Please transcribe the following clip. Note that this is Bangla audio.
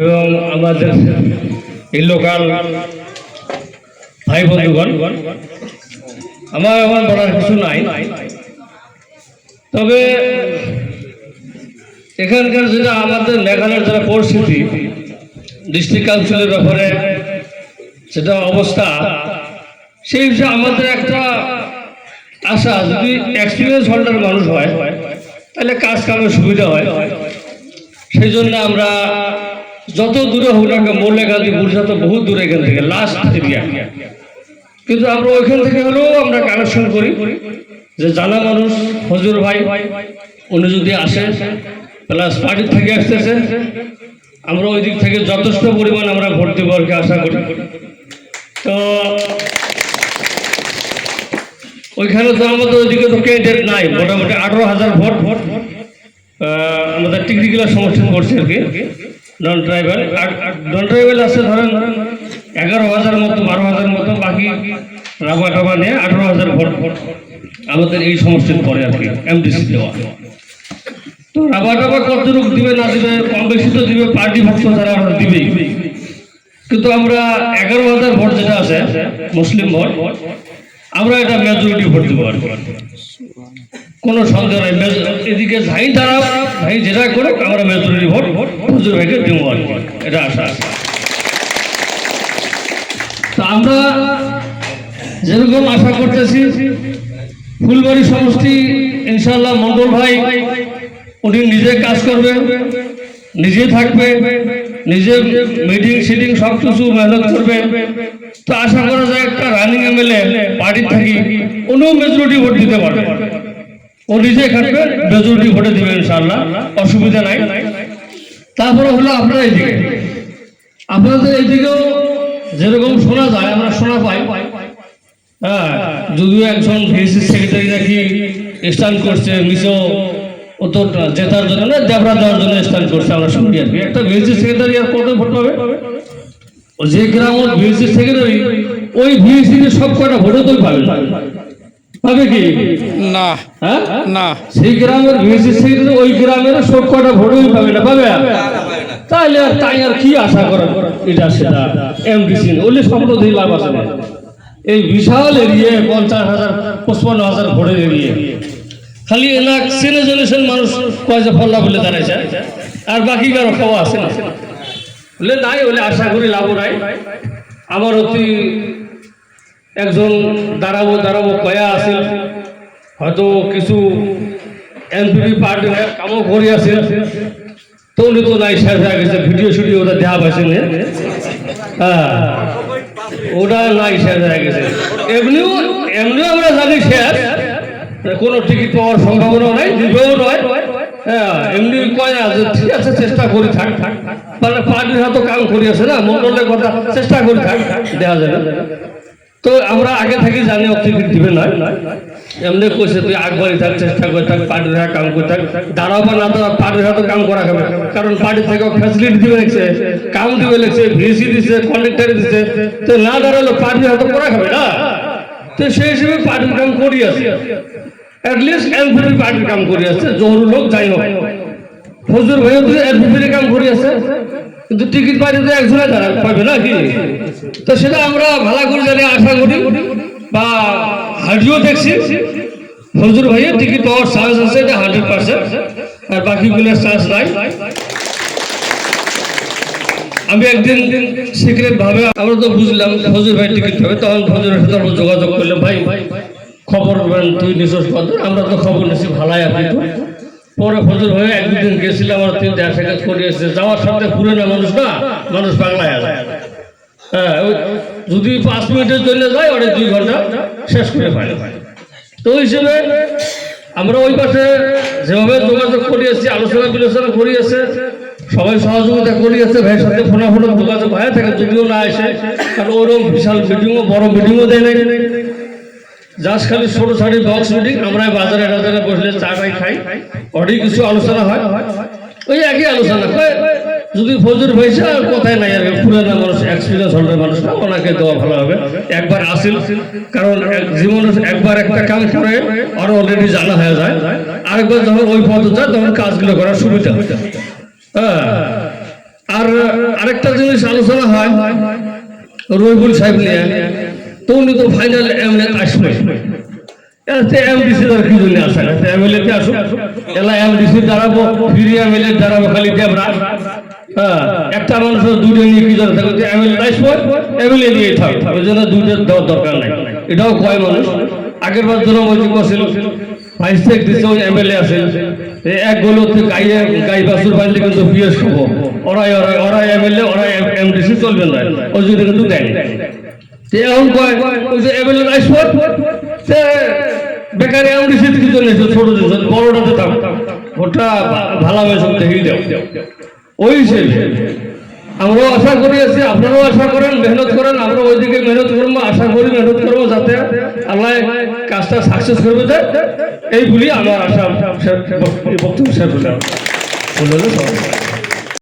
এবং আমাদের এই লোকাল ভাই বন্ধুগণ, আমার এখন বলার কিছু নাই, তবে এখানকার যেটা আমাদের মেঘালয়ের যারা পরিস্থিতি, ডিস্ট্রিক্ট কাউন্সিলের ব্যাপারে সেটা অবস্থা, সেই হিসেবে আমাদের একটা আশা, যদি এক্সপিরিয়েন্স হোল্ডার মানুষ হয় তাহলে কাজ কামের সুবিধা হয়। সেই জন্য আমরা যত দূরে হোক না, মৌলাগান্ধী বুঝা তো বহু দূরে এখান থেকে, লাস্ট এরিয়া, কিন্তু আমরা ওইখান থেকে হলেও আমরা কানেকশন করি যে জানা মানুষ হজুর ভাই উনি যদি আসে প্লাস পার্টির থেকে আসতেছে, আমরা ওই দিক থেকে যথেষ্ট পরিমাণ আমরা ভোট দেবো আর কি আশা করি। তো ওইখানে তো আমাদের ওইদিকে তো ক্যান্ডিডেট নাই, মোটামুটি 18,000 ভোট আমাদের টিকরিগুলা সমর্থন করছে আর কি। নন ট্রাইবাল আছে ধরেন 11,000 মতো, 12,000 মতো, বাকি রাবা টাবা নিয়ে 18,000 ভোট আমাদের এই সমষ্টির পরে আর কি এমডিসি দেওয়া। তো রাবা টাবা কতটুকু দিবে না দিবে, কম বেশি তো দিবে, পার্টি ভক্ত যারা দিবেই, কিন্তু আমরা 11,000 ভোট যেটা আছে মুসলিম ভোট, আমরা এটা মেজরিটি ভোট দেবো আর কোনো সন্দেহ নাই। এদিকে যাই তারা ভাই যেটা করে আমরা মেজরিটি ভোট হুজুর ভাইকে দেবো আর এটা আশা আছে। তা আমরা যেরকম আশা করতেছি ফুলবাড়ি সমষ্টি ইনশাআল্লাহ মঙ্গল ভাই উনি নিজে কাজ করবে, নিজে থাকবে, নিজে মিটিং সিটিং সব কিছু মেহনত করবে। তো আশা করা যায় একটা রানিং এমএলএ পার্টি থেকে উনিও মেজরিটি ভোট দিতে পারবে, ও নিজে খাটবে, মেজরিটি ভোটে দেবে ইনশাআল্লাহ, অসুবিধা নাই। তারপরে হলো আপনারা এইদিকে, আপনাদের এইদিকেও যেরকম শোনা যায়, আমরা শোনা পাই, হ্যাঁ, যদিও একজন ভিসি সেক্রেটারি নাকি স্ট্যান্ড করছে মিশো উত্তর জেতার জন্য না দেবরা দেওয়ার জন্য স্ট্যান্ড করছে, আমরা শুনি আর কি। একটা ভিসি সেক্রেটারি আর কত ভোট পাবে? যে গ্রামের ভিসি সেক্রেটারি ওই ভিসি সব কটা ভোটও তো পাবে পাবে কি না? হ্যাঁ না, সেই গ্রামের ভিসি সেক্রেটারি ওই গ্রামের সব কটা ভোটই পাবে না, পাবে? তাহলে আর তাই আর কি আশা করেন? এটা সেটা এমডিসি ওলি সম্পত্তি লাভ আছে না। এই বিশাল এরিয়া 50,000 55,000 ভোটের এরিয়া, খালি এলাক সিনিয়র জেনারেশন মানুষ কয়েছে ফল্লা বলে দাঁড়াইছে, আর বাকি কারো খাওয়া আছে না বলে নাই, বলে আশা করি লাভ নাই। আমার অতি একজন দাঁড়াবো কয়া আছে, হয়তো কিছু এনপিপি পার্টি কামও করি আছে, তো উনি তো নাই, শেষ হয়ে গেছে, ভিডিও শুডিও ওটা দেওয়া পাইছে না, হ্যাঁ ওটা নাই, শেষ হয়ে গেছে। এমনিও আমরা জানি শেষ, কোনো টিকিট পাওয়ার সম্ভাবনা নাই, দিবেও নয়, হ্যাঁ এমনি কয় না যে ঠিক আছে চেষ্টা করি থাক, মানে পার্টির হাতে কাম করি আছে না, মন্ডলের কথা চেষ্টা করি থাক, দেওয়া যাবে। তো আমরা আগে থেকে জানি টিকিট দিবে না, এমনি কইছে তুই আগবাড়ি থাক, চেষ্টা করে থাক, পার্টির হাতে কাম করে থাক, দাঁড়াও বা না দাঁড়াও পার্টির হাতে কাম করা খাবে, কারণ পার্টি থেকে ফ্যাসিলিটি দিবে লাগছে, কাম দিবে লাগছে, ভিসি দিচ্ছে, কন্ডাক্টার দিচ্ছে, তো না দাঁড়ালো পার্টির হাতে করা খাবে না। তো সেই হিসেবে পার্টির কাম করি আছে, অ্যাটলিস্ট এনপিপি পার্টির কাম করি আছে, জহুরুল হোক যাই হোক, ফজুর ভাইও তো এনপিপির কাম করি আছে, কিন্তু টিকিট পাইতে তো একজনে দাঁড়া পাবে না কি? তো সেটা আমরা ভালো করে জানি, আশা করি বা হাজিও দেখছি ফজুর ভাইয়ের টিকিট পাওয়ার চান্স আছে, এটা 100%, আর বাকিগুলোর চান্স নাই। আমি একদিন সিক্রেট ভাবে আমরা তো বুঝলাম ফজুর ভাই টিকিট পাবে, তখন ফজুরের সাথে যোগাযোগ করলাম, ভাই খবর তুই নিশ্চয় কত, আমরা তো খবর নিচ্ছি ভালাই আপনি তো। পরে ফজর হয়ে একদিন গেছিলাম, আমার 3 দেখা করে এসেছে, যাওয়ার সাথে পুরনো মানুষ না, মানুষ পাগলায় যায়, হ্যাঁ যদি 5 মিনিটের জন্য যায় ওটা 2 ঘন্টা শেষ করে পায়। তো ওই হিসেবে আমরা ওই পাশে যেভাবে যোগাযোগ করিয়েছি, আলোচনা বিলোচনা করিয়েছে, সবাই সহযোগিতা করিয়েছে, ভাইয়ের সাথে ফোনা যোগাযোগ হয়ে থাকে, যদিও না আসে, কারণ ওরকম বিশাল মিটিংও বড় মিটিংও দেয় নাই, জাস্ট খালি ছোট ছাড়ি বক্স মিটিং। আমরা বাজারে টাজারে বসলে চা খাই, অনেক কিছু আলোচনা হয়, ওই একই আলোচনা। যদি ফজর হয়েছে আর কোথায় নাই, আর পুরানো মানুষ এক্সপিরিয়েন্স হোল্ডার মানুষ না, ওনাকে দেওয়া ভালো হবে। একবার আসিল, কারণ জীবনে একবার একটা কাম করে আর অলরেডি জানা হয়ে যায়, আরেকবার যখন ওই পথে যায় তখন কাজগুলো করার সুবিধা। হ্যাঁ আর আরেকটা জিনিস আলোচনা হয় রবিউল সাহেব নিয়ে, তো উনি তো ফাইনাল এমএলএ আসবে, এমডিসি তার কি জন্য আসে না, এমএলএ তে আসুক, এলা এমডিসি দাঁড়াবো, ফ্রি এমএলএ দাঁড়াবো খালি দেবরা। হ্যাঁ, একটা মানুষের দুটো নিয়ে কি দরকার থাকে, এমএলএ আসবো এমএলএ দিয়ে থাকবে, ওই জন্য দুটো দেওয়ার দরকার নাই। এটাও কয় মানুষ আগের বার ধরো বলছি করছিল ফাইভ থেকে দিচ্ছে ওই এমএলএ আছে, এক গোলতে গাই বাসুর বাঁধলে কিন্তু পিএস খাবো, ওরাই এমএলএ, ওরাই এমডিসি চলবে না, ওই জন্য কিন্তু দেয়। এখন কয় ওই যে এমএলএ আসবো সে বেকারে এমডিসি কি জন্য ছোট জিনিস বড়টাতে থাক, ওটা ভালোভাবে দেখেই দেও। ওই হিসেবে আমরাও আশা করি আছি, আপনারাও আশা করেন, মেহনত করেন, আমরা ওইদিকে মেহনত করবো, আশা করি মেহনত করবো যাতে আল্লাহ কাজটা সাকসেস করবে যায়, এই বলি আমার আশা বক্তব্য শেষ হলো।